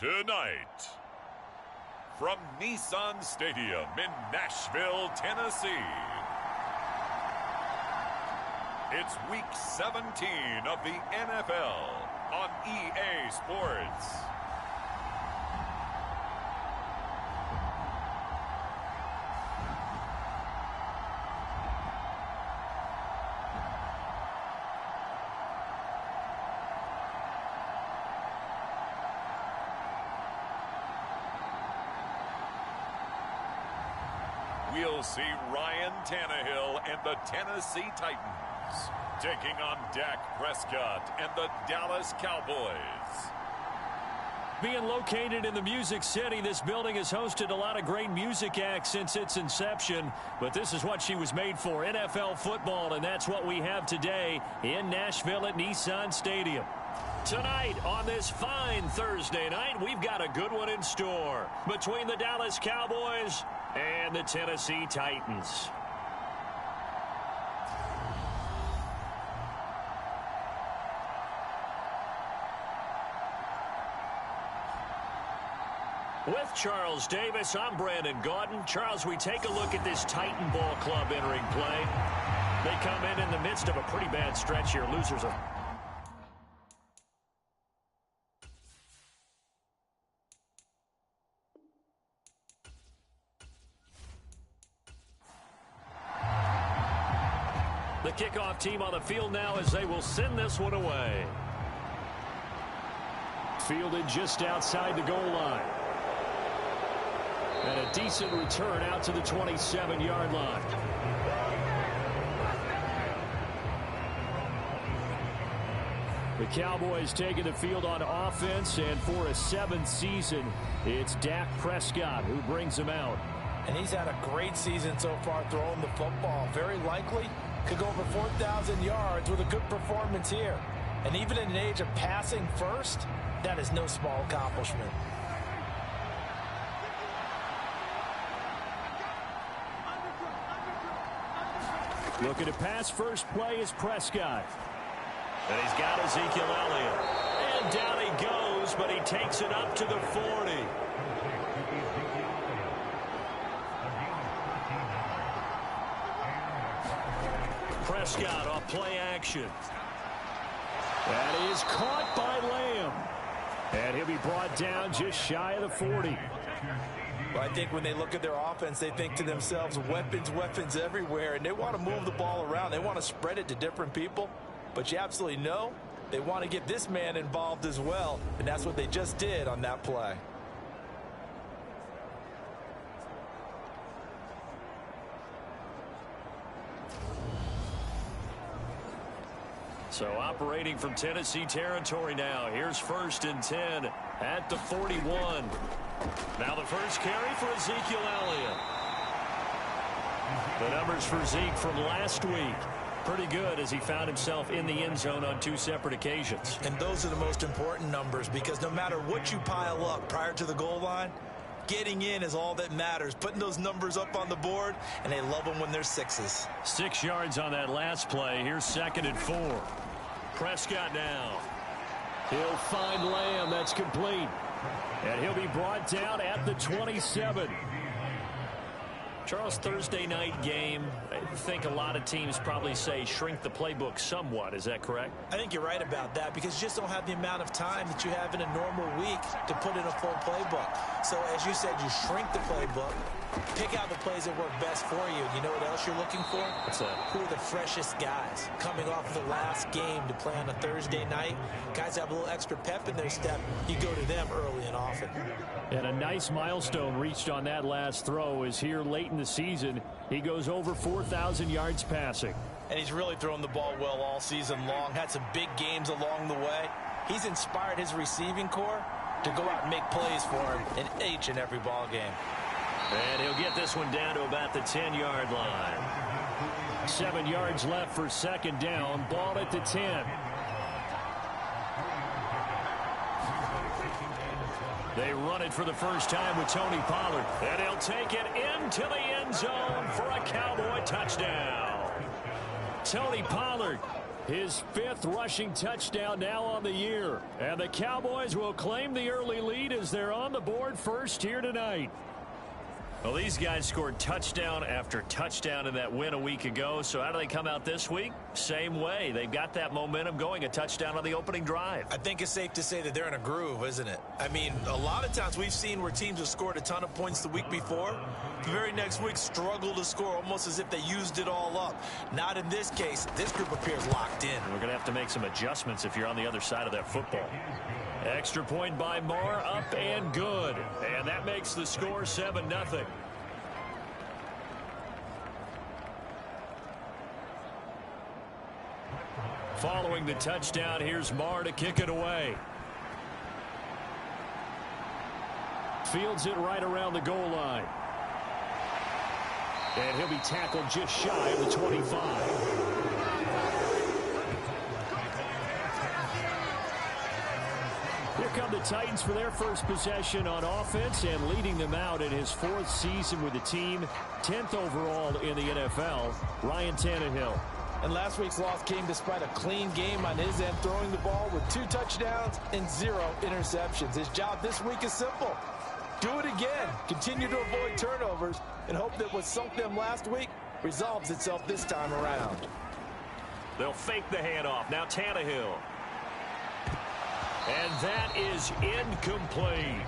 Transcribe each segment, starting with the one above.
Tonight, from Nissan Stadium in Nashville, Tennessee, it's Week 17 of the NFL on EA Sports. We'll see Ryan Tannehill and the Tennessee Titans taking on Dak Prescott and the Dallas Cowboys. Being located in the Music City, this building has hosted a lot of great music acts since its inception, but this is what she was made for, NFL football, and that's what we have today in Nashville at Nissan Stadium. Tonight, on this fine Thursday night, we've got a good one in store between the Dallas Cowboys and the Tennessee Titans. With Charles Davis, I'm Brandon Gaudin. Charles, we take a look at this Titan ball club entering play. They come in the midst of a pretty bad stretch here. Losers of... The kickoff team on the field now as they will send this one away. Fielded just outside the goal line. And a decent return out to the 27-yard line. The Cowboys taking the field on offense, and for a seventh season, it's Dak Prescott who brings them out. And he's had a great season so far throwing the football. Very likely could go over 4,000 yards with a good performance here. And even in an age of passing first, that is no small accomplishment. Looking to pass first play is Prescott. And he's got Ezekiel Elliott. And down he goes, but he takes it up to the 40. Prescott off play action. That is caught by Lamb. And he'll be brought down just shy of the 40. Well, I think when they look at their offense, they think to themselves, weapons everywhere, and they want to move the ball around. They want to spread it to different people. But you absolutely know they want to get this man involved as well, and that's what they just did on that play. So operating from Tennessee territory now. Here's 1st and 10 at the 41. Now the first carry for Ezekiel Elliott. The numbers for Zeke from last week. Pretty good as he found himself in the end zone on 2 separate occasions. And those are the most important numbers, because no matter what you pile up prior to the goal line, getting in is all that matters. Putting those numbers up on the board, and they love them when they're 6s. 6 yards on that last play. Here's 2nd and 4. Prescott now. He'll find Lamb. That's complete. And he'll be brought down at the 27. Charles, Thursday night game, I think a lot of teams probably say shrink the playbook somewhat. Is that correct? I think you're right about that, because you just don't have the amount of time that you have in a normal week to put in a full playbook. So as you said, you shrink the playbook, pick out the plays that work best for you. You know what else you're looking for? What's that? Who are the freshest guys coming off of the last game to play on a Thursday night? Guys have a little extra pep in their step. You go to them early and often. And a nice milestone reached on that last throw is here late in the season. He goes over 4,000 yards passing. And he's really thrown the ball well all season long. Had some big games along the way. He's inspired his receiving corps to go out and make plays for him in each and every ball game. And he'll get this one down to about the 10-yard line. 7 yards left for 2nd down. Ball at the 10. They run it for the first time with Tony Pollard. And he'll take it into the end zone for a Cowboy touchdown. Tony Pollard, His 5th rushing touchdown now on the year. And the Cowboys will claim the early lead as they're on the board first here tonight. Well, these guys scored touchdown after touchdown in that win a week ago. So how do they come out this week? Same way. They've got that momentum going, a touchdown on the opening drive. I think it's safe to say that they're in a groove, isn't it? I mean, a lot of times we've seen where teams have scored a ton of points the week before. The very next week struggle to score almost as if they used it all up. Not in this case. This group appears locked in. We're going to have to make some adjustments if you're on the other side of that football. Extra point by Marr, up and good. And that makes the score 7-0. Following the touchdown, here's Marr to kick it away. Fields it right around the goal line. And he'll be tackled just shy of the 25. Here come the Titans for their first possession on offense, and leading them out in his 4th season with the team, 10th overall in the NFL, Ryan Tannehill. And last week's loss came despite a clean game on his end, throwing the ball with 2 touchdowns and 0 interceptions. His job this week is simple. Do it again. Continue to avoid turnovers and hope that what sunk them last week resolves itself this time around. They'll fake the handoff. Now Tannehill. And that is incomplete.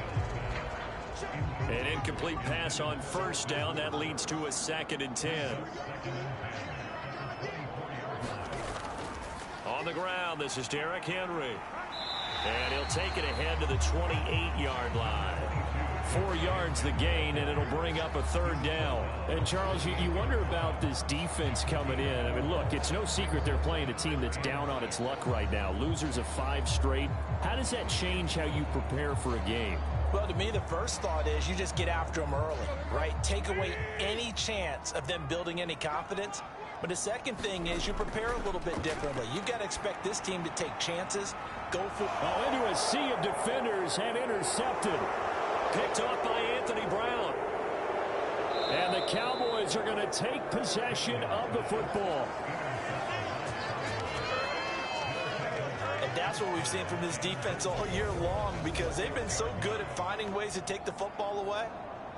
An incomplete pass on first down. That leads to a 2nd and 10. On the ground, this is Derrick Henry. And he'll take it ahead to the 28-yard line. 4 yards the gain, and it'll bring up a 3rd down. And, Charles, you wonder about this defense coming in. I mean, look, it's no secret they're playing a team that's down on its luck right now. Losers of 5 straight. How does that change how you prepare for a game? Well, to me, the first thought is you just get after them early, right? Take away any chance of them building any confidence. But the second thing is you prepare a little bit differently. You've got to expect this team to take chances, go for... Oh, into a sea of defenders and intercepted. Picked off by Anthony Brown. And the Cowboys are going to take possession of the football. And that's what we've seen from this defense all year long, because they've been so good at finding ways to take the football away.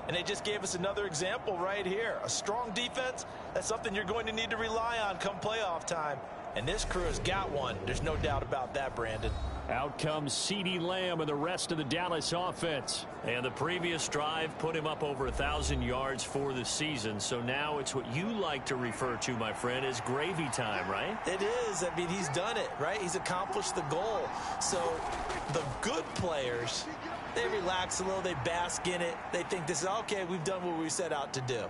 And they just gave us another example right here. A strong defense, that's something you're going to need to rely on come playoff time. And this crew has got one. There's no doubt about that, Brandon. Out comes CeeDee Lamb and the rest of the Dallas offense. And the previous drive put him up over 1,000 yards for the season. So now it's what you like to refer to, my friend, as gravy time, right? It is. I mean, he's done it, right? He's accomplished the goal. So the good players, they relax a little. They bask in it. They think this is, okay, we've done what we set out to do.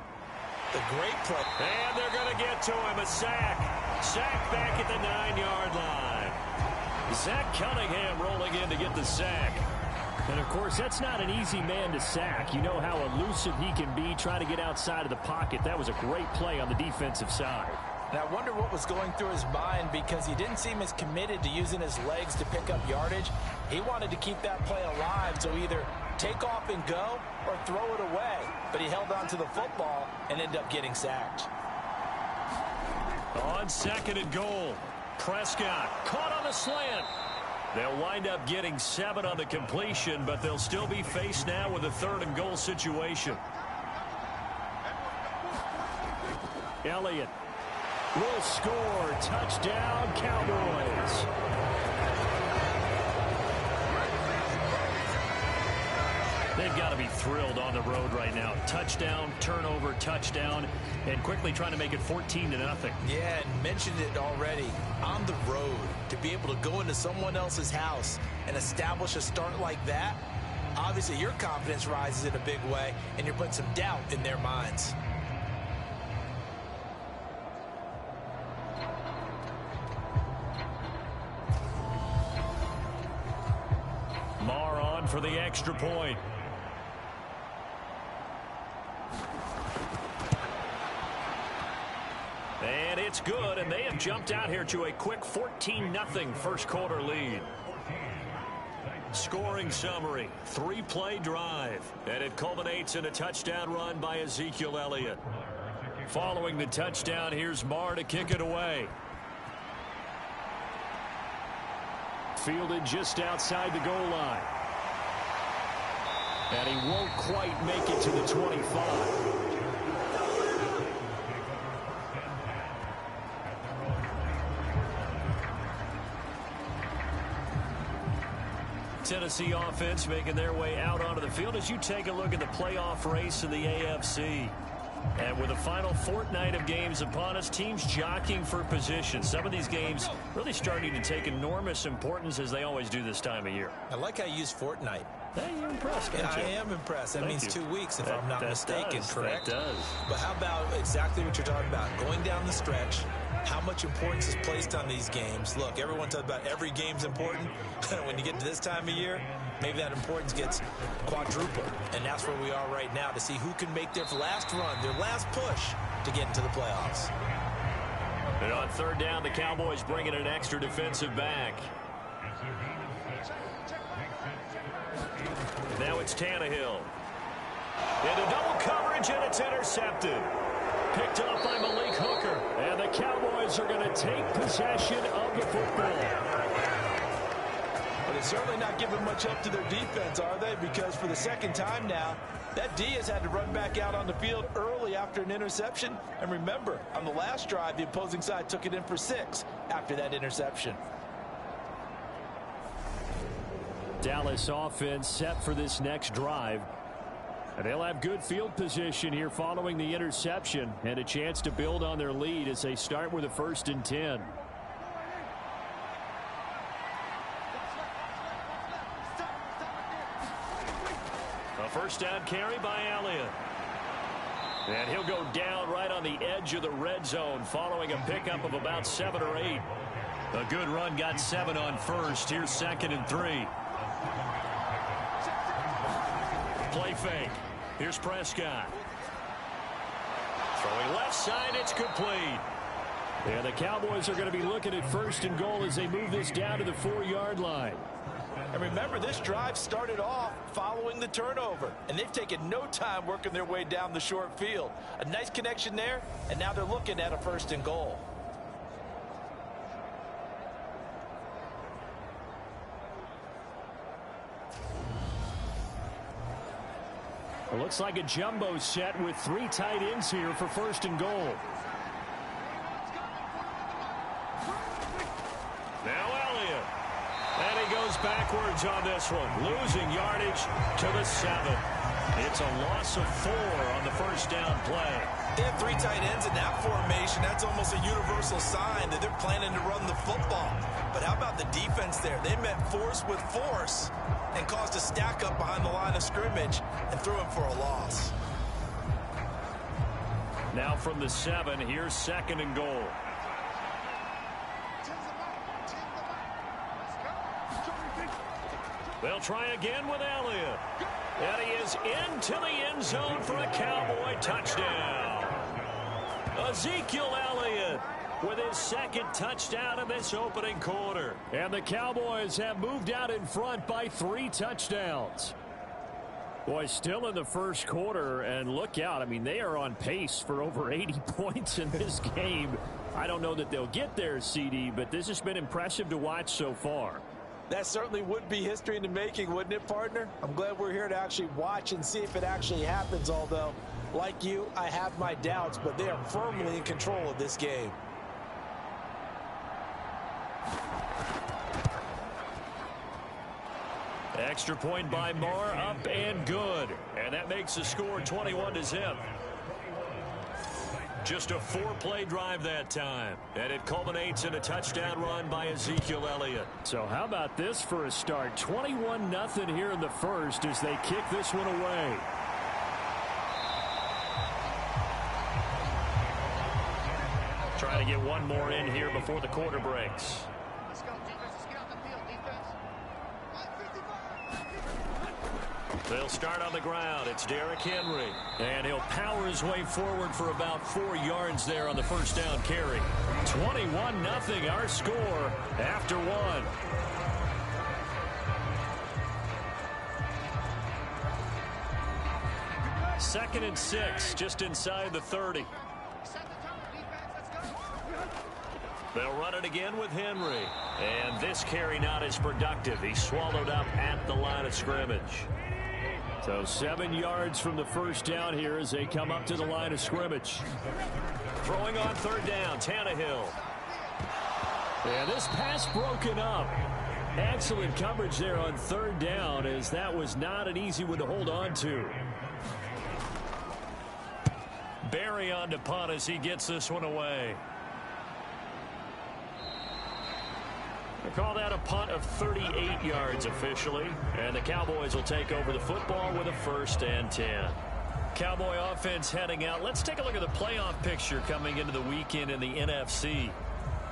The great play. And they're going to get to him. A sack. Sack back at the 9-yard line. Zach Cunningham rolling in to get the sack. And, of course, that's not an easy man to sack. You know how elusive he can be trying to get outside of the pocket. That was a great play on the defensive side. And I wonder what was going through his mind, because he didn't seem as committed to using his legs to pick up yardage. He wanted to keep that play alive, so either take off and go or throw it away. But he held on to the football and ended up getting sacked. On 2nd and goal, Prescott caught on the slant. They'll wind up getting 7 on the completion, but they'll still be faced now with a 3rd and goal situation. Elliott will score. Touchdown, Cowboys. They've got to be thrilled on the road right now. Touchdown, turnover, touchdown, and quickly trying to make it 14-0. Yeah, and mentioned it already. On the road, to be able to go into someone else's house and establish a start like that, obviously your confidence rises in a big way, and you're putting some doubt in their minds. Marr on for the extra point. And it's good, and they have jumped out here to a quick 14-0 first quarter lead. Scoring summary, 3-play drive, and it culminates in a touchdown run by Ezekiel Elliott. Following the touchdown, here's Marr to kick it away. fielded just outside the goal line. And he won't quite make it to the 25. Tennessee offense making their way out onto the field as you take a look at the playoff race in the AFC. And with the final fortnight of games upon us, teams jockeying for position. Some of these games really starting to take enormous importance as they always do this time of year. I like how you use fortnight. Hey, you're impressed, aren't you? I am impressed. That means 2 weeks, if I'm not mistaken, correct? That does. But how about exactly what you're talking about? Going down the stretch, how much importance is placed on these games. Look, everyone talks about every game's important. When you get to this time of year, maybe that importance gets quadrupled. And that's where we are right now to see who can make their last run, their last push to get into the playoffs. And on third down, the Cowboys bring in an extra defensive back. Now it's Tannehill. Into double coverage, and it's intercepted. Picked off by Malik Hooker. And the Cowboys are going to take possession of the football. But they're certainly not giving much up to their defense, are they? Because for the second time now, that D has had to run back out on the field early after an interception. And remember, on the last drive, the opposing side took it in for 6 after that interception. Dallas offense set for this next drive. And they'll have good field position here following the interception and a chance to build on their lead as they start with a 1st and 10. A first down carry by Elliott. And he'll go down right on the edge of the red zone following a pickup of about 7 or 8. A good run got 7 on first. Here's 2nd and 3. Play fake. Here's Prescott. Throwing left side, it's complete. And the Cowboys are going to be looking at 1st and goal as they move this down to the 4-yard line. And remember, this drive started off following the turnover. And they've taken no time working their way down the short field. A nice connection there, and now they're looking at a 1st and goal. It looks like a jumbo set with 3 tight ends here for 1st and goal. Now Elliott. And he goes backwards on this one. Losing yardage to the 7. It's a loss of 4 on the 1st down play. They have 3 tight ends in that formation. That's almost a universal sign that they're planning to run the football. But how about the defense there? They met force with force and caused a stack up behind the line of scrimmage and threw him for a loss. Now from the 7, here's 2nd and goal. They'll try again with Elliott. And he is into the end zone for a Cowboy touchdown. Ezekiel Elliott with his 2nd touchdown in this opening quarter. And the Cowboys have moved out in front by 3 touchdowns. Boy, still in the 1st quarter, and look out. I mean, they are on pace for over 80 points in this game. I don't know that they'll get there, CD, but this has been impressive to watch so far. That certainly would be history in the making, wouldn't it, partner? I'm glad we're here to actually watch and see if it actually happens, although, like you, I have my doubts, but they are firmly in control of this game. Extra point by Marr, up and good. And that makes the score 21-0. Just a 4-play drive that time. And it culminates in a touchdown run by Ezekiel Elliott. So how about this for a start? 21-0 here in the 1st as they kick this one away. Trying to get one more in here before the quarter breaks. They'll start on the ground. It's Derrick Henry. And he'll power his way forward for about 4 yards there on the 1st down carry. 21-0 our score after 1. Second and 6, just inside the 30. They'll run it again with Henry. And this carry not as productive. He's swallowed up at the line of scrimmage. So 7 yards from the first down here as they come up to the line of scrimmage. Throwing on third down, Tannehill. And this pass broken up. Excellent coverage there on third down, as that was not an easy one to hold on to. Barry on to punt as he gets this one away. They call that a punt of 38 yards officially, and the Cowboys will take over the football with a 1st and 10. Cowboy offense heading out. Let's take a look at the playoff picture coming into the weekend in the NFC.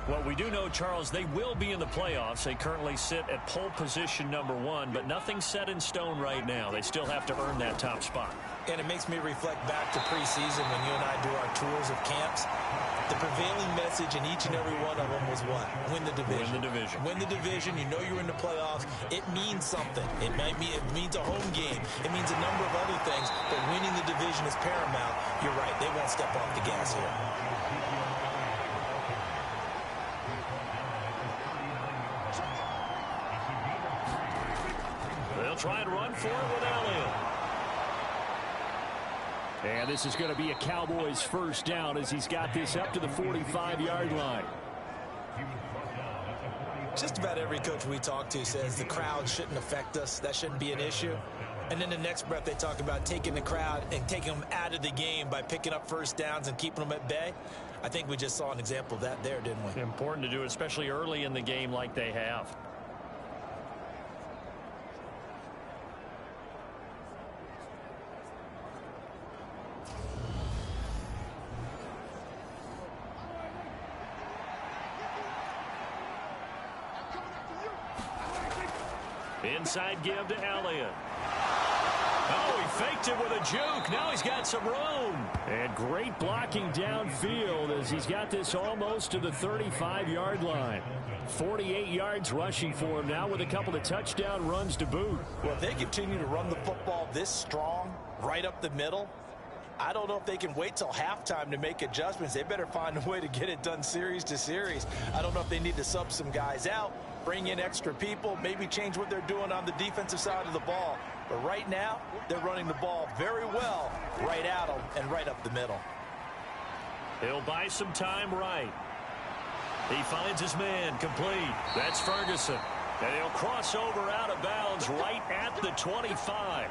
Well, we do know, Charles, they will be in the playoffs. They currently sit at pole position #1, but nothing's set in stone right now. They still have to earn that top spot. And it makes me reflect back to preseason when you and I do our tours of camps. The prevailing message in each and every one of them was what? Win the division. Win the division. Win the division. You know you're in the playoffs. It means something. It means a home game. It means a number of other things, but winning the division is paramount. You're right. They won't step off the gas here. They'll try and run for it with Elliott. And this is going to be a Cowboys 1st down as he's got this up to the 45-yard line. Just about every coach we talk to says the crowd shouldn't affect us. That shouldn't be an issue. And then the next breath they talk about taking the crowd and taking them out of the game by picking up 1st downs and keeping them at bay. I think we just saw an example of that there, didn't we? Important to do, especially early in the game like they have. Inside give to Elliott. Oh, he faked it with a juke. Now he's got some room. And great blocking downfield as he's got this almost to the 35-yard line. 48 yards rushing for him now with a couple of touchdown runs to boot. Well, if they continue to run the football this strong, right up the middle, I don't know if they can wait till halftime to make adjustments. They better find a way to get it done series to series. I don't know if they need to sub some guys out, bring in extra people, maybe change what they're doing on the defensive side of the ball. But right now, they're running the ball very well right at them and right up the middle. He'll buy some time right. He finds his man complete. That's Ferguson. And he'll cross over out of bounds right at the 25.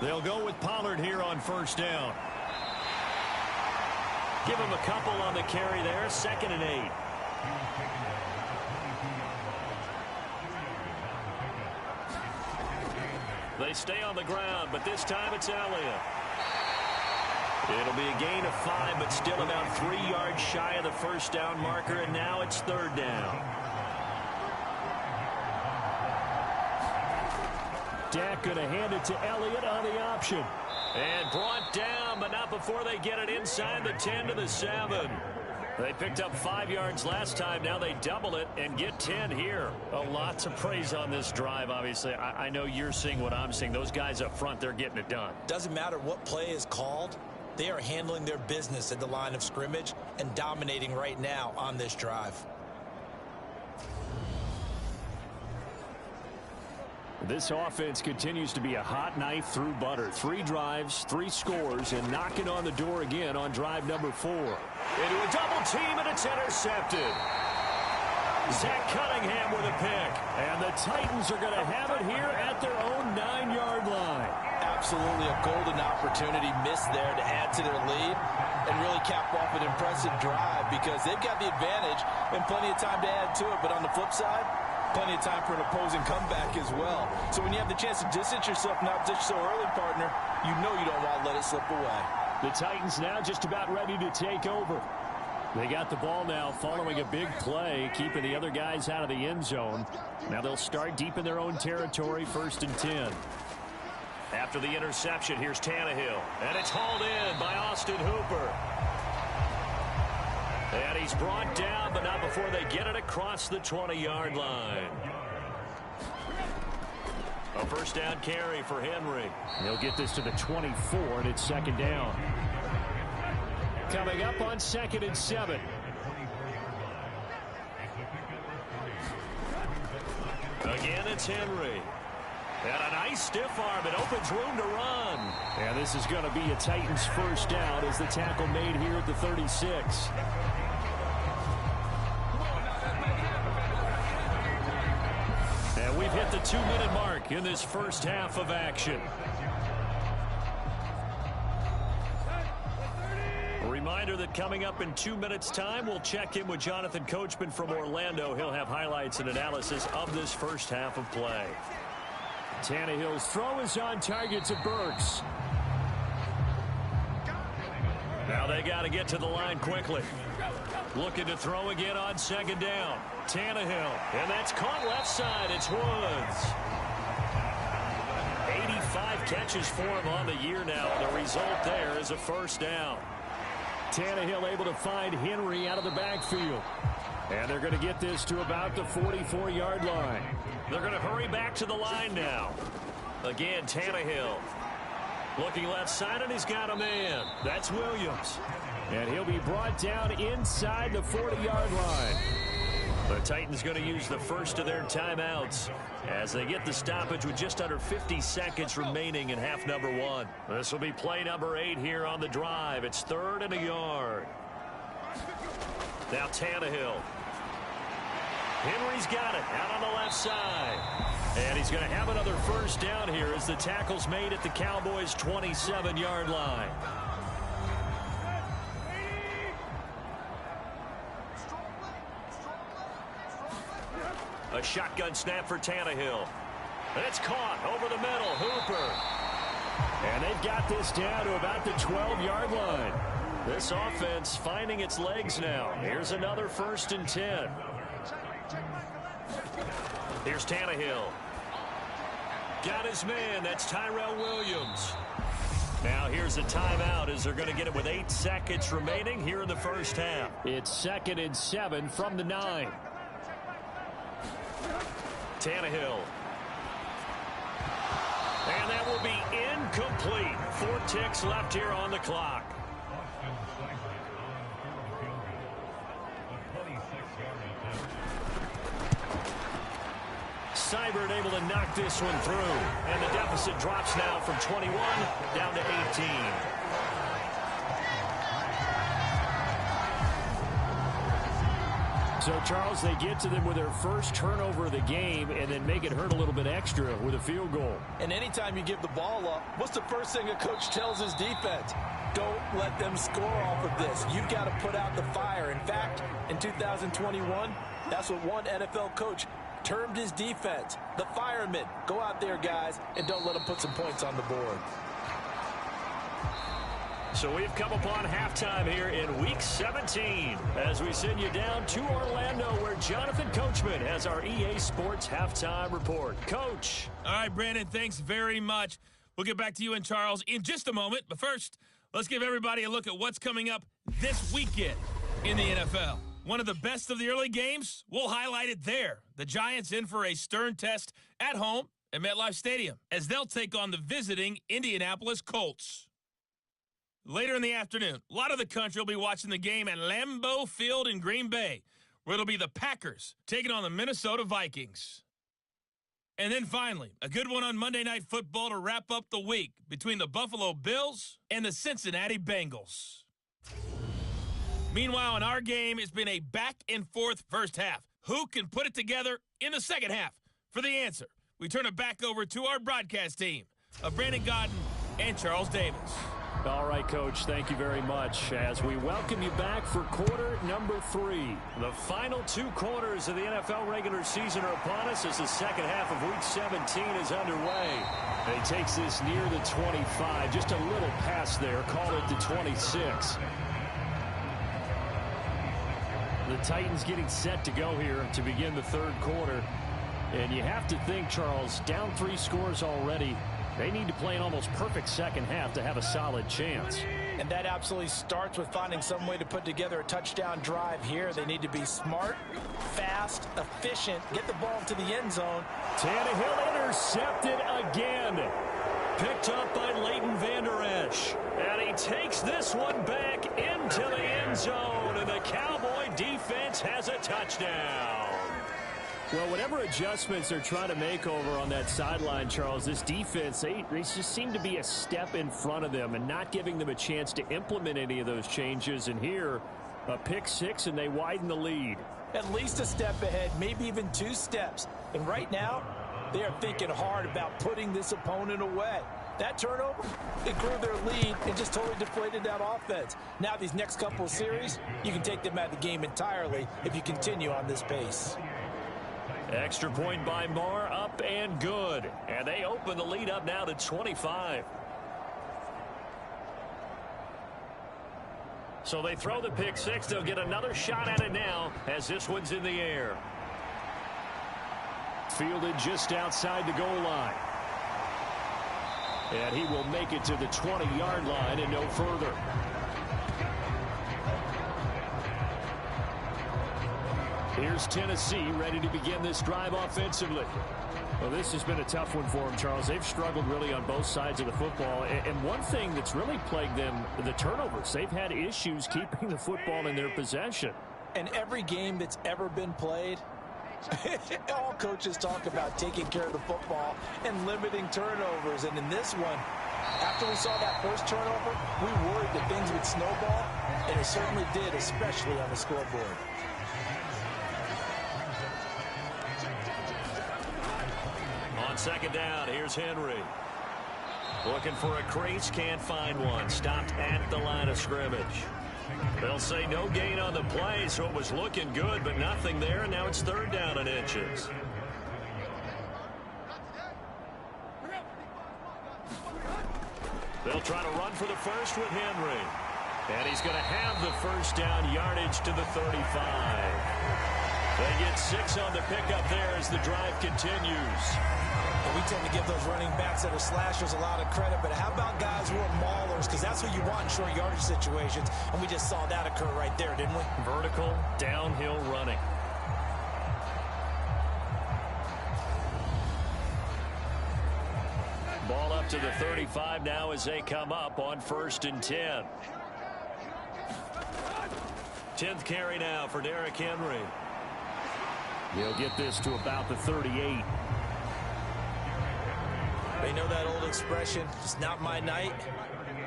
They'll go with Pollard here on 1st down. Give him a couple on the carry there. 2nd and 8. They stay on the ground, but this time it's Elliott. It'll be a gain of 5, but still about 3 yards shy of the 1st down marker, and now it's 3rd down. Dak going to hand it to Elliott on the option. And brought down, but not before they get it inside the 10 to the 7. They picked up 5 yards last time. Now they double it and get 10 here. A lot to praise on this drive, obviously. I know you're seeing what I'm seeing. Those guys up front, they're getting it done. Doesn't matter what play is called. They are handling their business at the line of scrimmage and dominating right now on this drive. This offense continues to be a hot knife through butter. 3 drives, 3 scores, and knocking on the door again on drive number 4. Into a double team, and it's intercepted. Zach Cunningham with a pick. And the Titans are going to have it here at their own 9-yard line. Absolutely a golden opportunity missed there to add to their lead and really cap off an impressive drive because they've got the advantage and plenty of time to add to it. But on the flip side, plenty of time for an opposing comeback as well. So when you have the chance to distance yourself from that so early, partner, you know you don't want to let it slip away. The Titans now just about ready to take over. They got the ball now following a big play, keeping the other guys out of the end zone. Now they'll start deep in their own territory, 1st and 10. After the interception, here's Tannehill. And it's hauled in by Austin Hooper. And he's brought down, but not before they get it across the 20-yard line. A 1st down carry for Henry. He'll get this to the 24, and it's 2nd down. Coming up on 2nd and 7. Again, it's Henry. And a nice stiff arm. It opens room to run. And this is going to be a Titans first down as the tackle made here at the 36. And we've hit the 2-minute mark in this first half of action. A reminder that coming up in 2 minutes' time, we'll check in with Jonathan Coachman from Orlando. He'll have highlights and analysis of this first half of play. Tannehill's throw is on target to Burks. Now they got to get to the line quickly. Looking to throw again on 2nd down. Tannehill, and that's caught left side. It's Woods. 85 catches for him on the year now. The result there is a first down. Tannehill able to find Henry out of the backfield. And they're going to get this to about the 44-yard line. They're going to hurry back to the line now. Again, Tannehill. Looking left side, and he's got a man. That's Williams. And he'll be brought down inside the 40-yard line. The Titans going to use the first of their timeouts as they get the stoppage with just under 50 seconds remaining in half number 1. This will be play number 8 here on the drive. It's 3rd and a yard. Now Tannehill. Henry's got it out on the left side. And he's going to have another first down here as the tackle's made at the Cowboys' 27-yard line. A shotgun snap for Tannehill. It's caught over the middle. Hooper. And they've got this down to about the 12-yard line. This offense finding its legs now. Here's another 1st and 10. Here's Tannehill. Got his man. That's Tyrell Williams. Now here's a timeout as they're going to get it with 8 seconds remaining here in the first half. It's 2nd and 7 from the 9. Tannehill. And that will be incomplete. 4 ticks left here on the clock. Seibert able to knock this one through. And the deficit drops now from 21 down to 18. So, Charles, they get to them with their first turnover of the game and then make it hurt a little bit extra with a field goal. And anytime you give the ball up, what's the first thing a coach tells his defense? Don't let them score off of this. You've got to put out the fire. In fact, in 2021, that's what one NFL coach termed his defense, the firemen. Go out there, guys, and don't let them put some points on the board. So we've come upon halftime here in Week 17 as we send you down to Orlando where Jonathan Coachman has our EA Sports Halftime Report. Coach. All right, Brandon, thanks very much. We'll get back to you and Charles in just a moment. But first, let's give everybody a look at what's coming up this weekend in the NFL. One of the best of the early games, we'll highlight it there. The Giants in for a stern test at home at MetLife Stadium as they'll take on the visiting Indianapolis Colts. Later in the afternoon, a lot of the country will be watching the game at Lambeau Field in Green Bay, where it'll be the Packers taking on the Minnesota Vikings. And then finally, a good one on Monday Night Football to wrap up the week between the Buffalo Bills and the Cincinnati Bengals. Meanwhile, in our game, it's been a back-and-forth first half. Who can put it together in the second half? For the answer, we turn it back over to our broadcast team of Brandon Godden and Charles Davis. All right, Coach, thank you very much as we welcome you back for quarter number 3. The final 2 quarters of the NFL regular season are upon us as the second half of Week 17 is underway. And he takes this near the 25, just a little past there, call it the 26. The Titans getting set to go here to begin the third quarter. And you have to think, Charles, down 3 scores already. They need to play an almost perfect second half to have a solid chance. And that absolutely starts with finding some way to put together a touchdown drive here. They need to be smart, fast, efficient, get the ball to the end zone. Tannehill intercepted again. Picked up by Leighton Vander Esch. And he takes this one back into the end zone. And the Cowboy defense has a touchdown. Well, whatever adjustments they're trying to make over on that sideline, Charles, this defense, they just seem to be a step in front of them and not giving them a chance to implement any of those changes. And here, a pick six, and they widen the lead. At least a step ahead, maybe even 2 steps. And right now, they are thinking hard about putting this opponent away. That turnover, it grew their lead and just totally deflated that offense. Now these next couple of series, you can take them out of the game entirely if you continue on this pace. Extra point by Marr, up and good. And they open the lead up now to 25. So they throw the pick six. They'll get another shot at it now as this one's in the air. Fielded just outside the goal line. And he will make it to the 20-yard line and no further. Here's Tennessee ready to begin this drive offensively. Well, this has been a tough one for them, Charles. They've struggled really on both sides of the football. And one thing that's really plagued them, the turnovers. They've had issues keeping the football in their possession. And every game that's ever been played, all coaches talk about taking care of the football and limiting turnovers. And in this one, after we saw that first turnover, we worried that things would snowball, and it certainly did, especially on the scoreboard. On second down, here's Henry. Looking for a crease, can't find one. Stopped at the line of scrimmage. They'll say no gain on the play, so it was looking good, but nothing there, and now it's third down and inches. They'll try to run for the first with Henry. And he's going to have the first down yardage to the 35. They get 6 on the pickup there as the drive continues. We tend to give those running backs that are slashers a lot of credit, but how about guys who are maulers? Because that's what you want in short yardage situations, and we just saw that occur right there, didn't we? Vertical, downhill running. Ball up to the 35 now as they come up on 1st and 10. 10th carry now for Derrick Henry. He'll get this to about the 38. They know that old expression, it's not my night.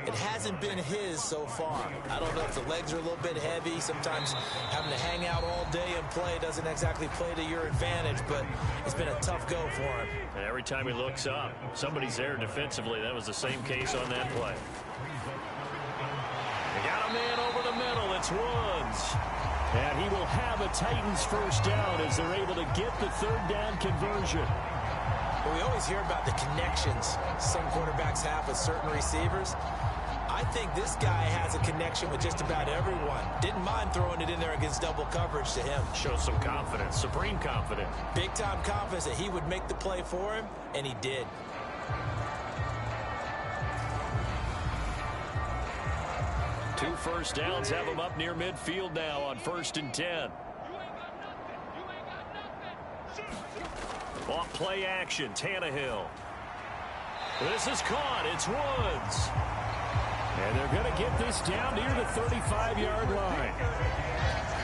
It hasn't been his so far. I don't know if the legs are a little bit heavy. Sometimes having to hang out all day and play doesn't exactly play to your advantage, but it's been a tough go for him. And every time he looks up, somebody's there defensively. That was the same case on that play. They got a man over the middle. It's Woods. And he will have a Titans first down as they're able to get the third down conversion. Well, we always hear about the connections some quarterbacks have with certain receivers. I think this guy has a connection with just about everyone. Didn't mind throwing it in there against double coverage to him. Shows some confidence, supreme confidence. Big-time confidence that he would make the play for him, and he did. Two first downs have him up near midfield now on 1st and 10. Off play action, Tannehill. This is caught. It's Woods. And they're going to get this down near the 35-yard line.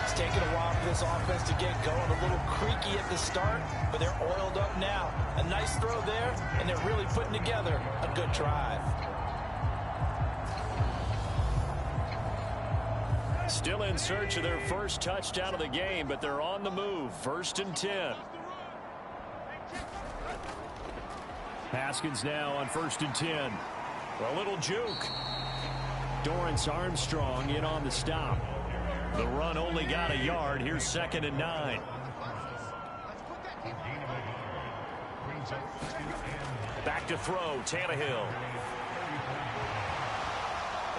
It's taken a while for this offense to get going. A little creaky at the start, but they're oiled up now. A nice throw there, and they're really putting together a good drive. Still in search of their first touchdown of the game, but they're on the move. 1st and 10. Haskins now on 1st and 10. A little juke. Dorrance Armstrong in on the stop. The run only got a yard. Here's 2nd and 9. Back to throw, Tannehill.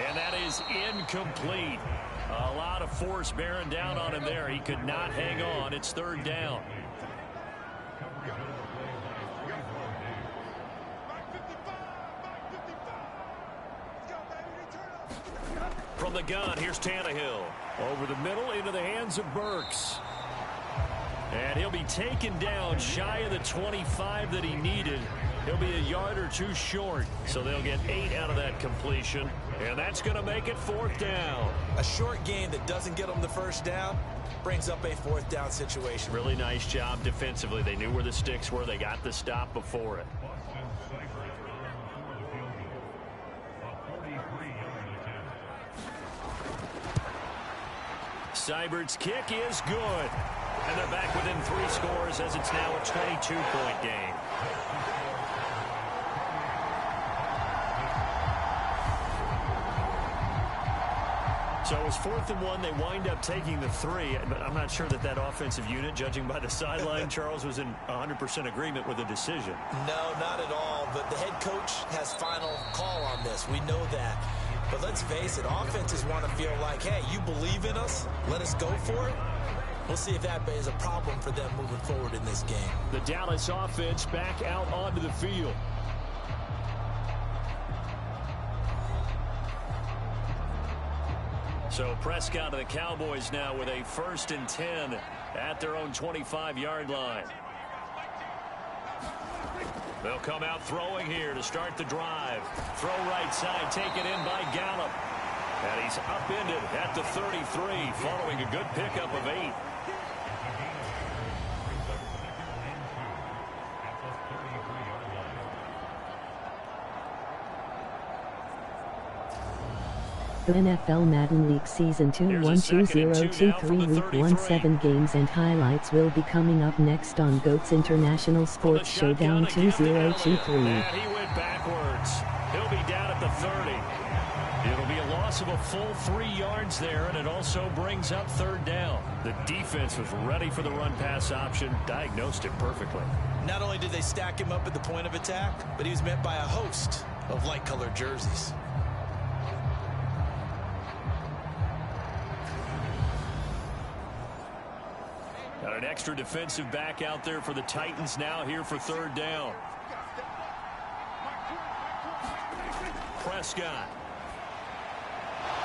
And that is incomplete. A lot of force bearing down on him there. He could not hang on. It's 3rd down. From the gun, here's Tannehill. Over the middle into the hands of Burks. And he'll be taken down shy of the 25 that he needed. He'll be a yard or two short, so they'll get 8 out of that completion, and that's going to make it 4th down. A short game that doesn't get them the first down brings up a 4th down situation. Really nice job defensively. They knew where the sticks were. They got the stop before it. Seibert's kick is good. And they're back within 3 scores as it's now a 22-point game. So it was 4th and 1. They wind up taking the 3. But I'm not sure that that offensive unit, judging by the sideline, Charles, was in 100% agreement with the decision. No, not at all. But the head coach has final call on this. We know that. But let's face it, offenses want to feel like, hey, you believe in us, let us go for it. We'll see if that is a problem for them moving forward in this game. The Dallas offense back out onto the field. So Prescott of the Cowboys now with a 1st and 10 at their own 25-yard line. They'll come out throwing here to start the drive. Throw right side, taken in by Gallup. And he's upended at the 33, following a good pickup of 8. The NFL Madden League Season 2-1-2023 Week 1-7 games and highlights will be coming up next on GOAT's International Sports Showdown 2023. And he went backwards. He'll be down at the 30. It'll be a loss of a full 3 yards there, and it also brings up 3rd down. The defense was ready for the run-pass option, diagnosed it perfectly. Not only did they stack him up at the point of attack, but he was met by a host of light-colored jerseys. Got an extra defensive back out there for the Titans now here for 3rd down. Prescott.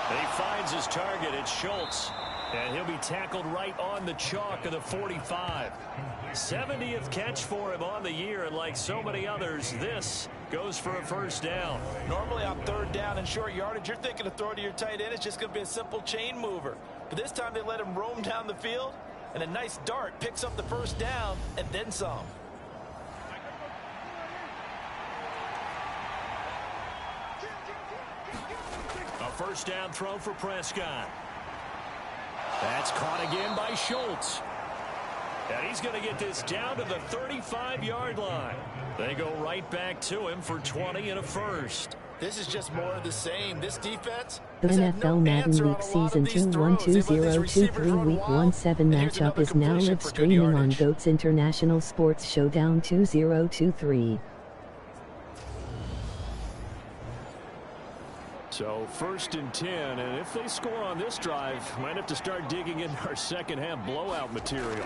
He finds his target. It's Schultz. And he'll be tackled right on the chalk of the 45. 70th catch for him on the year, and like so many others, this goes for a 1st down. Normally on 3rd down and short yardage, you're thinking of throwing to your tight end. It's just going to be a simple chain mover. But this time they let him roam down the field, and a nice dart picks up the 1st down and then some. A 1st down throw for Prescott. That's caught again by Schultz. And he's going to get this down to the 35-yard line. They go right back to him for 20 and a 1st. This is just more of the same. This defense. The NFL Madden League Season 2-1-2023 Week 1-7 matchup is now live streaming on GOAT's International Sports Showdown 2023. So 1st and 10, and if they score on this drive, might have to start digging in our second-half blowout material.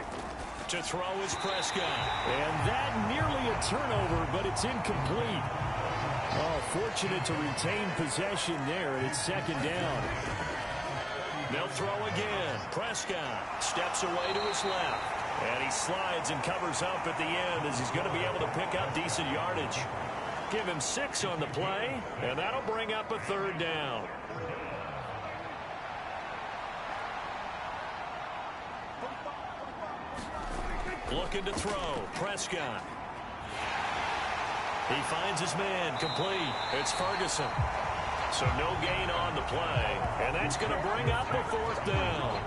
To throw is Prescott. And that nearly a turnover, but it's incomplete. Oh, fortunate to retain possession there, and it's 2nd down. They'll throw again. Prescott steps away to his left. And he slides and covers up at the end as he's going to be able to pick up decent yardage. Give him 6 on the play, and that'll bring up a 3rd down. Looking to throw. Prescott. He finds his man complete. It's Ferguson. So no gain on the play. And that's going to bring up a 4th down.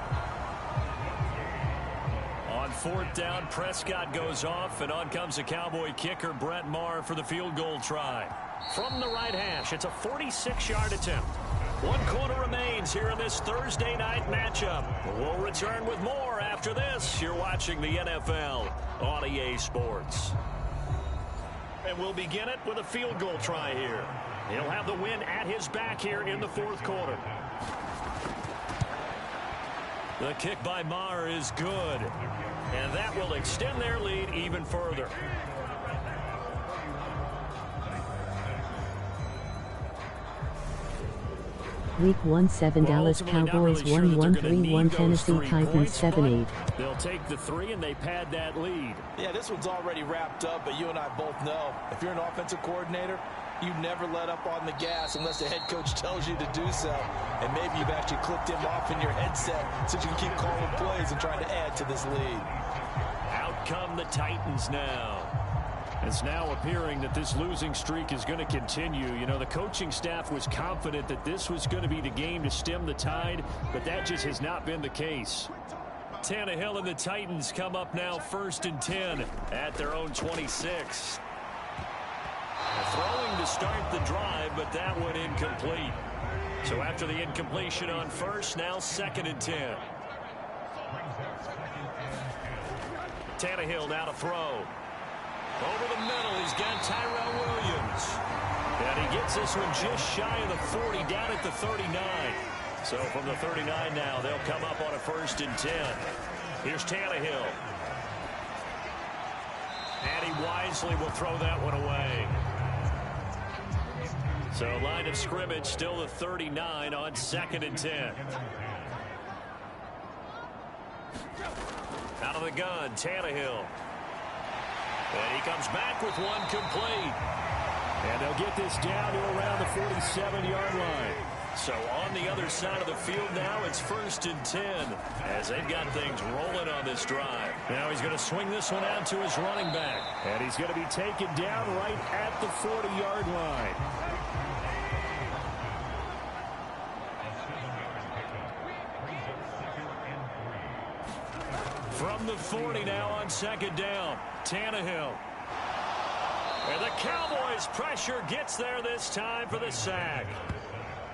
On 4th down, Prescott goes off, and on comes the Cowboy kicker, Brett Maher, for the field goal try. From the right hash, it's a 46-yard attempt. 1 quarter remains here in this Thursday night matchup. We'll return with more after this. You're watching the NFL on EA Sports. And we'll begin it with a field goal try here. He'll have the win at his back here in the 4th quarter. The kick by Maher is good. And that will extend their lead even further. Week 1-7 Dallas Cowboys 1-1-3-1 Tennessee Titans 7-8. They'll take the 3 and they pad that lead. Yeah, this one's already wrapped up, but you and I both know if you're an offensive coordinator, you never let up on the gas unless the head coach tells you to do so. And maybe you've actually clicked him off in your headset so you can keep calling plays and trying to add to this lead. Out come the Titans now. It's now appearing that this losing streak is going to continue. You know, the coaching staff was confident that this was going to be the game to stem the tide, but that just has not been the case. Tannehill and the Titans come up now 1st and 10 at their own 26. Throwing to start the drive, but that one incomplete. So after the incompletion on first, now 2nd and 10. Tannehill now to throw. Over the middle, he's got Tyrell Williams. And he gets this one just shy of the 40, down at the 39. So from the 39 now, they'll come up on a 1st and 10. Here's Tannehill. And he wisely will throw that one away. So line of scrimmage, still the 39 on 2nd and 10. Out of the gun, Tannehill. And he comes back with one complete. And they'll get this down to around the 47-yard line. So on the other side of the field now, it's 1st and 10 as they've got things rolling on this drive. Now he's going to swing this one out to his running back. And he's going to be taken down right at the 40-yard line. From the 40 now on 2nd down, Tannehill. And the Cowboys pressure gets there this time for the sack.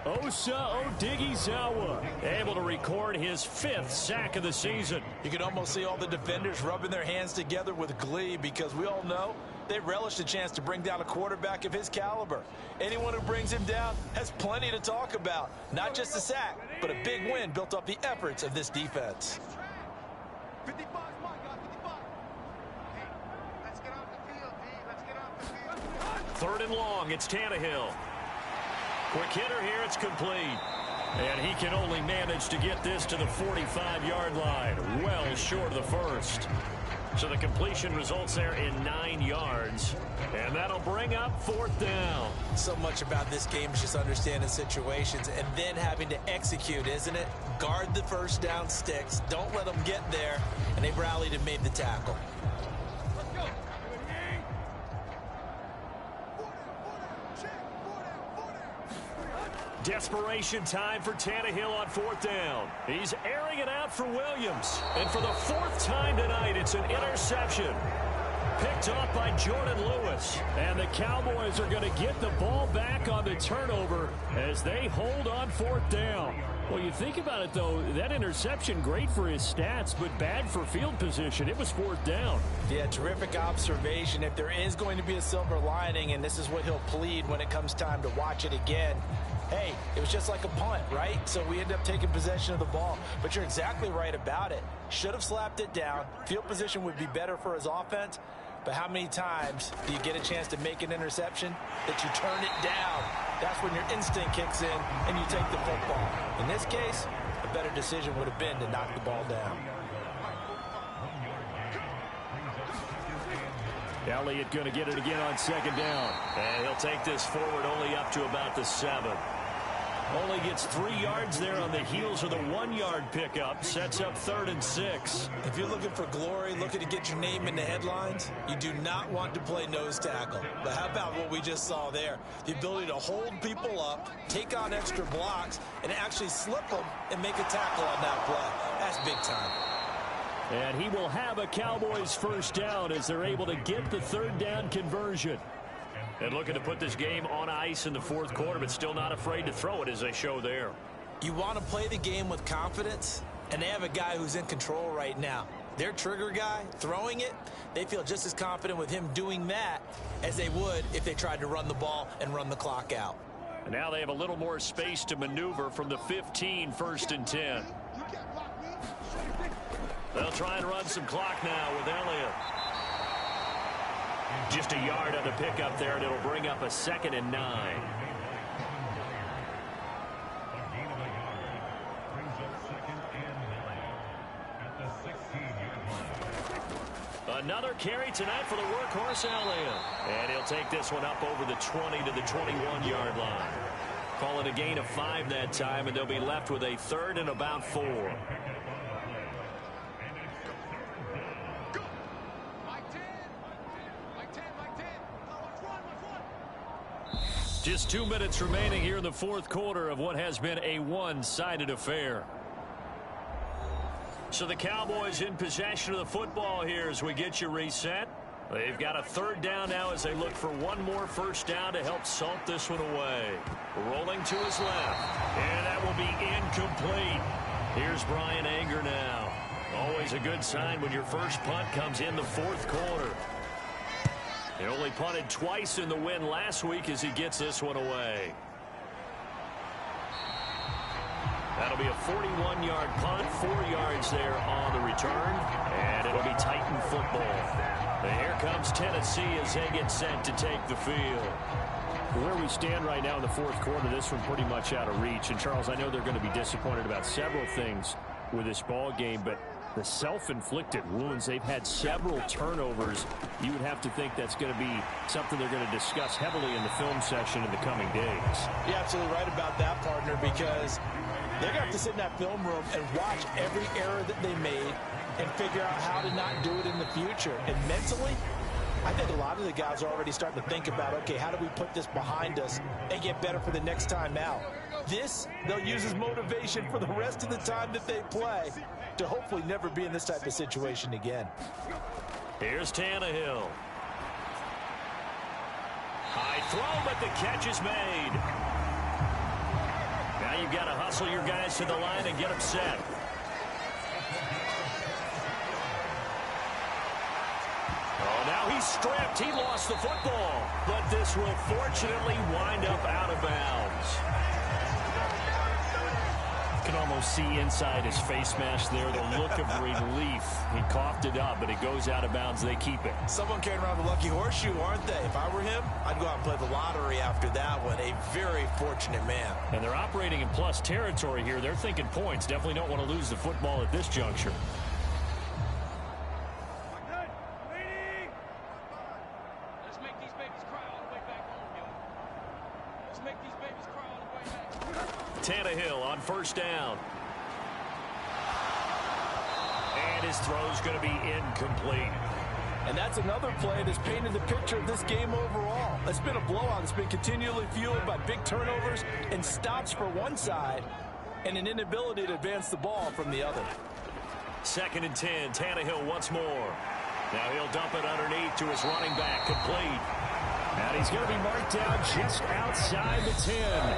Osa Odighizuwa able to record his 5th sack of the season. You can almost see all the defenders rubbing their hands together with glee because we all know they relish the chance to bring down a quarterback of his caliber. Anyone who brings him down has plenty to talk about. Not just a sack, but a big win built off the efforts of this defense. 55, my God, 55. Hey, let's get off the field, D. Let's get off the field. 3rd and long, it's Tannehill. Quick hitter here, it's complete. And he can only manage to get this to the 45-yard line, well short of the 1st. So the completion results there in 9 yards. And that'll bring up 4th down. So much about this game is just understanding situations and then having to execute, isn't it? Guard the 1st down sticks. Don't let them get there. And they rallied and made the tackle. Let's go. Desperation time for Tannehill on 4th down. He's airing it out for Williams. And for the 4th time tonight, it's an interception. Picked off by Jordan Lewis. And the Cowboys are going to get the ball back on the turnover as they hold on 4th down. Well, you think about it, though, that interception, great for his stats, but bad for field position. It was 4th down. Yeah, terrific observation. If there is going to be a silver lining, and this is what he'll plead when it comes time to watch it again, hey, it was just like a punt, right? So we end up taking possession of the ball. But you're exactly right about it. Should have slapped it down. Field position would be better for his offense. But how many times do you get a chance to make an interception that you turn it down? That's when your instinct kicks in and you take the football. In this case, a better decision would have been to knock the ball down. Elliott going to get it again on 2nd down. And he'll take this forward only up to about the 7. Only gets 3 yards there on the heels of the 1-yard pickup. Sets up 3rd and 6. If you're looking for glory, looking to get your name in the headlines, you do not want to play nose tackle. But how about what we just saw there? The ability to hold people up, take on extra blocks, and actually slip them and make a tackle on that play. That's big time. And he will have a Cowboys 1st down as they're able to get the 3rd down conversion. And looking to put this game on ice in the 4th quarter, but still not afraid to throw it as they show there. You want to play the game with confidence, and they have a guy who's in control right now. Their trigger guy throwing it, they feel just as confident with him doing that as they would if they tried to run the ball and run the clock out. And now they have a little more space to maneuver from the 15, 1st and 10. They'll try and run some clock now with Elliott. Just a yard on the pickup there, and it'll bring up a 2nd and 9. Another carry tonight for the workhorse Elliott. And he'll take this one up over the 20 to the 21-yard line. Call it a gain of 5 that time, and they'll be left with a 3rd and about 4. Just 2 minutes remaining here in the fourth quarter of what has been a one-sided affair. So the Cowboys in possession of the football here as we get you reset. They've got a 3rd down now as they look for one more first down to help salt this one away. Rolling to his left. And that will be incomplete. Here's Brian Anger now. Always a good sign when your first punt comes in the fourth quarter. He only punted twice in the win last week as he gets this one away. That'll be a 41-yard punt, 4 yards there on the return, and it'll be Titan football. And here comes Tennessee as they get set to take the field. Where we stand right now in the fourth quarter, this one pretty much out of reach. And, Charles, I know they're going to be disappointed about several things with this ball game, but the self-inflicted wounds, they've had several turnovers. You would have to think that's going to be something they're going to discuss heavily in the film session in the coming days. You're absolutely right about that, partner, because they're going to have to sit in that film room and watch every error that they made and figure out how to not do it in the future. And mentally, I think a lot of the guys are already starting to think about, okay, how do we put this behind us and get better for the next time out? This, they'll use as motivation for the rest of the time that they play to hopefully never be in this type of situation again. Here's Tannehill. High throw, but the catch is made. Now you've got to hustle your guys to the line and get them set. Oh, now he's stripped. He lost the football. But this will fortunately wind up out of bounds. You can almost see inside his face mask there the look of relief. He coughed it up, but it goes out of bounds. They keep it. Someone carrying around the lucky horseshoe, aren't they? If I were him, I'd go out and play the lottery after that one. A very fortunate man. And they're operating in plus territory here. They're thinking points. Definitely don't want to lose the football at this juncture. Tannehill on first down. And his throw's going to be incomplete. And that's another play that's painted the picture of this game overall. It's been a blowout. It's been continually fueled by big turnovers and stops for one side and an inability to advance the ball from the other. 2nd and 10. Tannehill once more. Now he'll dump it underneath to his running back. Complete. And he's going to be marked down just outside the 10.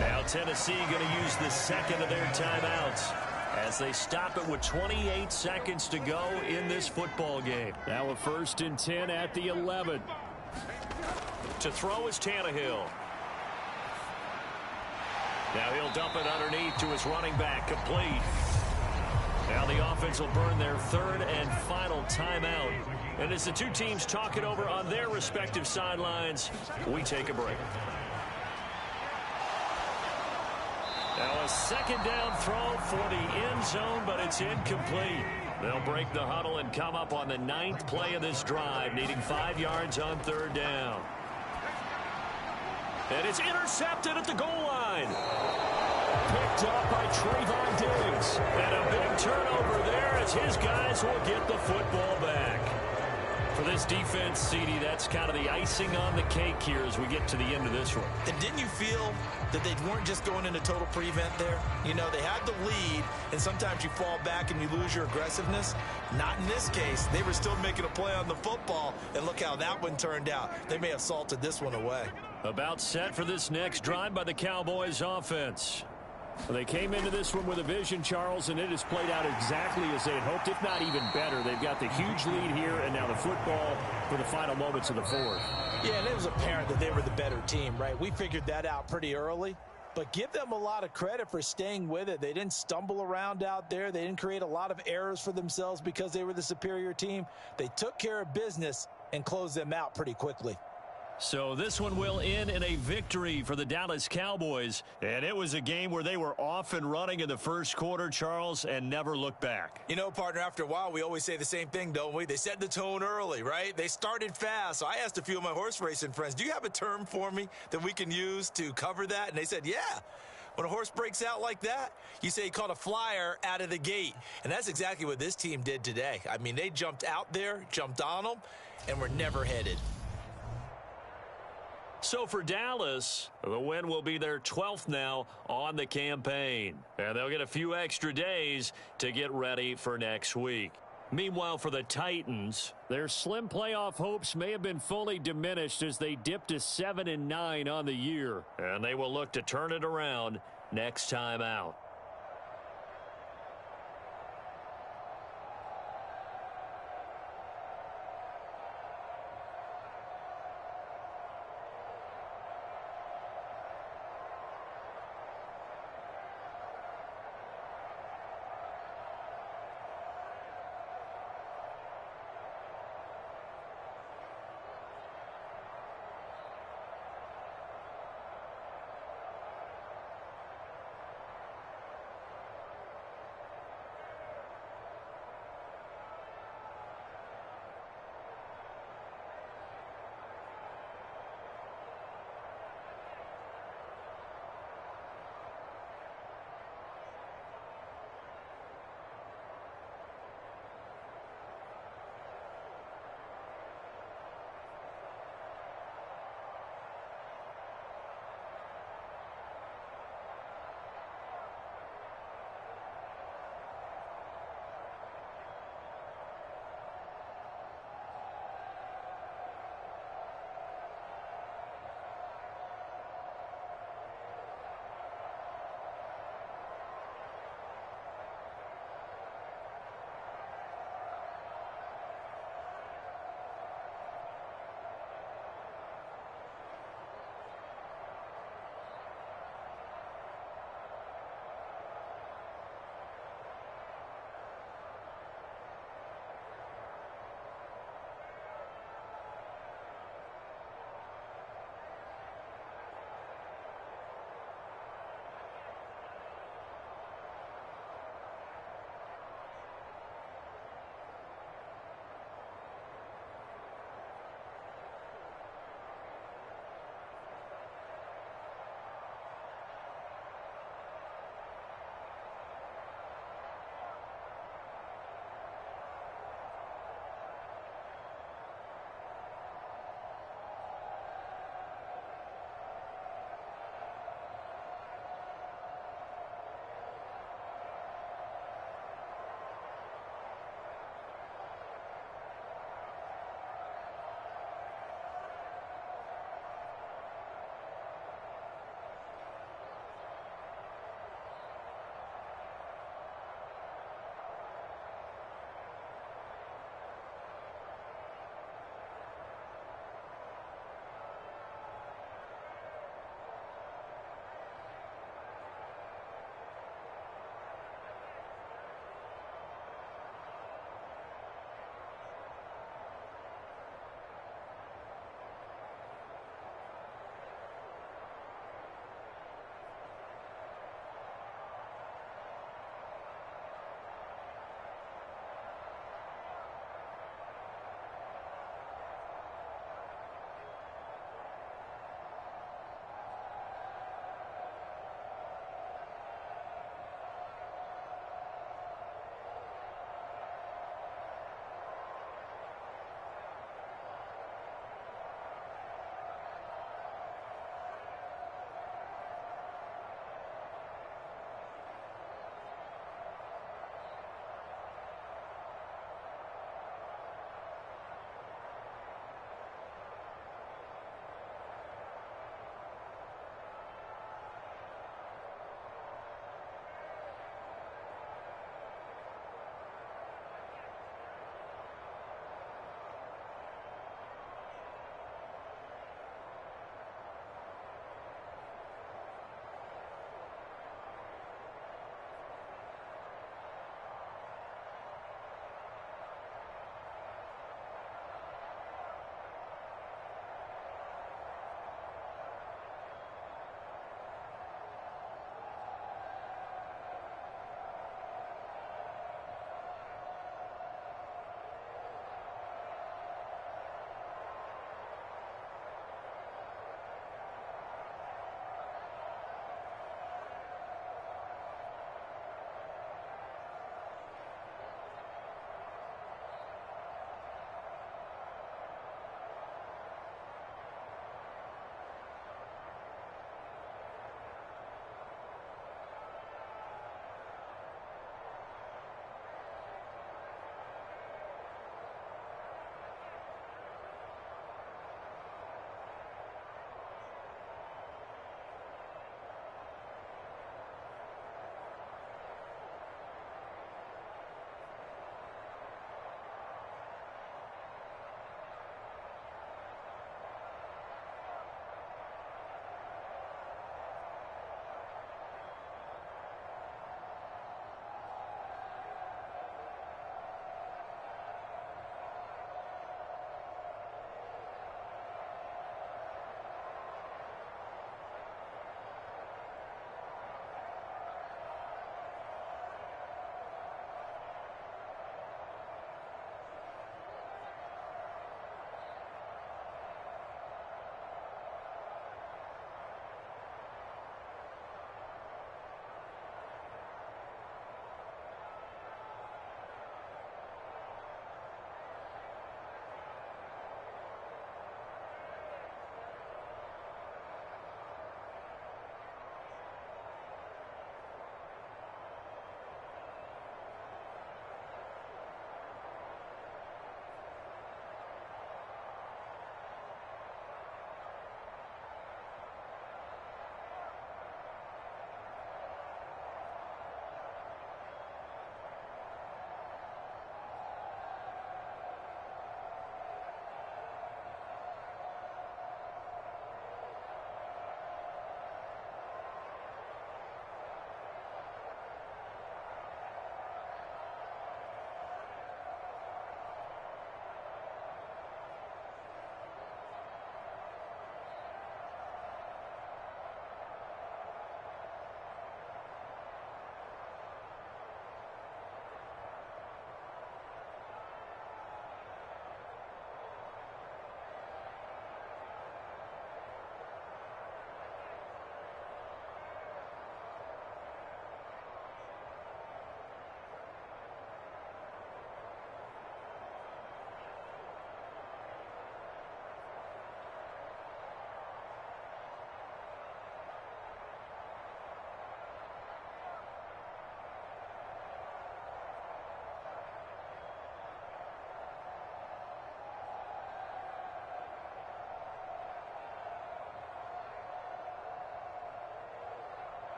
Now Tennessee going to use the second of their timeouts as they stop it with 28 seconds to go in this football game. Now a 1st and 10 at the 11. To throw is Tannehill. Now he'll dump it underneath to his running back. Complete. Now the offense will burn their 3rd and final timeout. And as the two teams talk it over on their respective sidelines, we take a break. Now a 2nd down throw for the end zone, but it's incomplete. They'll break the huddle and come up on the 9th play of this drive, needing 5 yards on 3rd down. And it's intercepted at the goal line. Picked up by Trayvon Diggs. And a big turnover there as his guys will get the football back. For this defense, CD, that's kind of the icing on the cake here as we get to the end of this one. And didn't you feel that they weren't just going into total prevent there? You know, they had the lead, and sometimes you fall back and you lose your aggressiveness. Not in this case. They were still making a play on the football, and look how that one turned out. They may have salted this one away. About set for this next drive by the Cowboys offense. Well, they came into this one with a vision, Charles, and it has played out exactly as they had hoped, if not even better. They've got the huge lead here, and now the football for the final moments of the fourth. Yeah, and it was apparent that they were the better team, right? We figured that out pretty early. But give them a lot of credit for staying with it. They didn't stumble around out there. They didn't create a lot of errors for themselves because they were the superior team. They took care of business and closed them out pretty quickly. So this one will end in a victory for the Dallas Cowboys. And it was a game where they were off and running in the first quarter, Charles, and never looked back. You know, partner, after a while, we always say the same thing, don't we? They set the tone early, right? They started fast. So I asked a few of my horse racing friends, do you have a term for me that we can use to cover that? And they said, yeah. When a horse breaks out like that, you say he caught a flyer out of the gate. And that's exactly what this team did today. I mean, they jumped out there, jumped on them, and were never headed. So for Dallas, the win will be their 12th now on the campaign. And they'll get a few extra days to get ready for next week. Meanwhile, for the Titans, their slim playoff hopes may have been fully diminished as they dipped to 7-9 on the year. And they will look to turn it around next time out.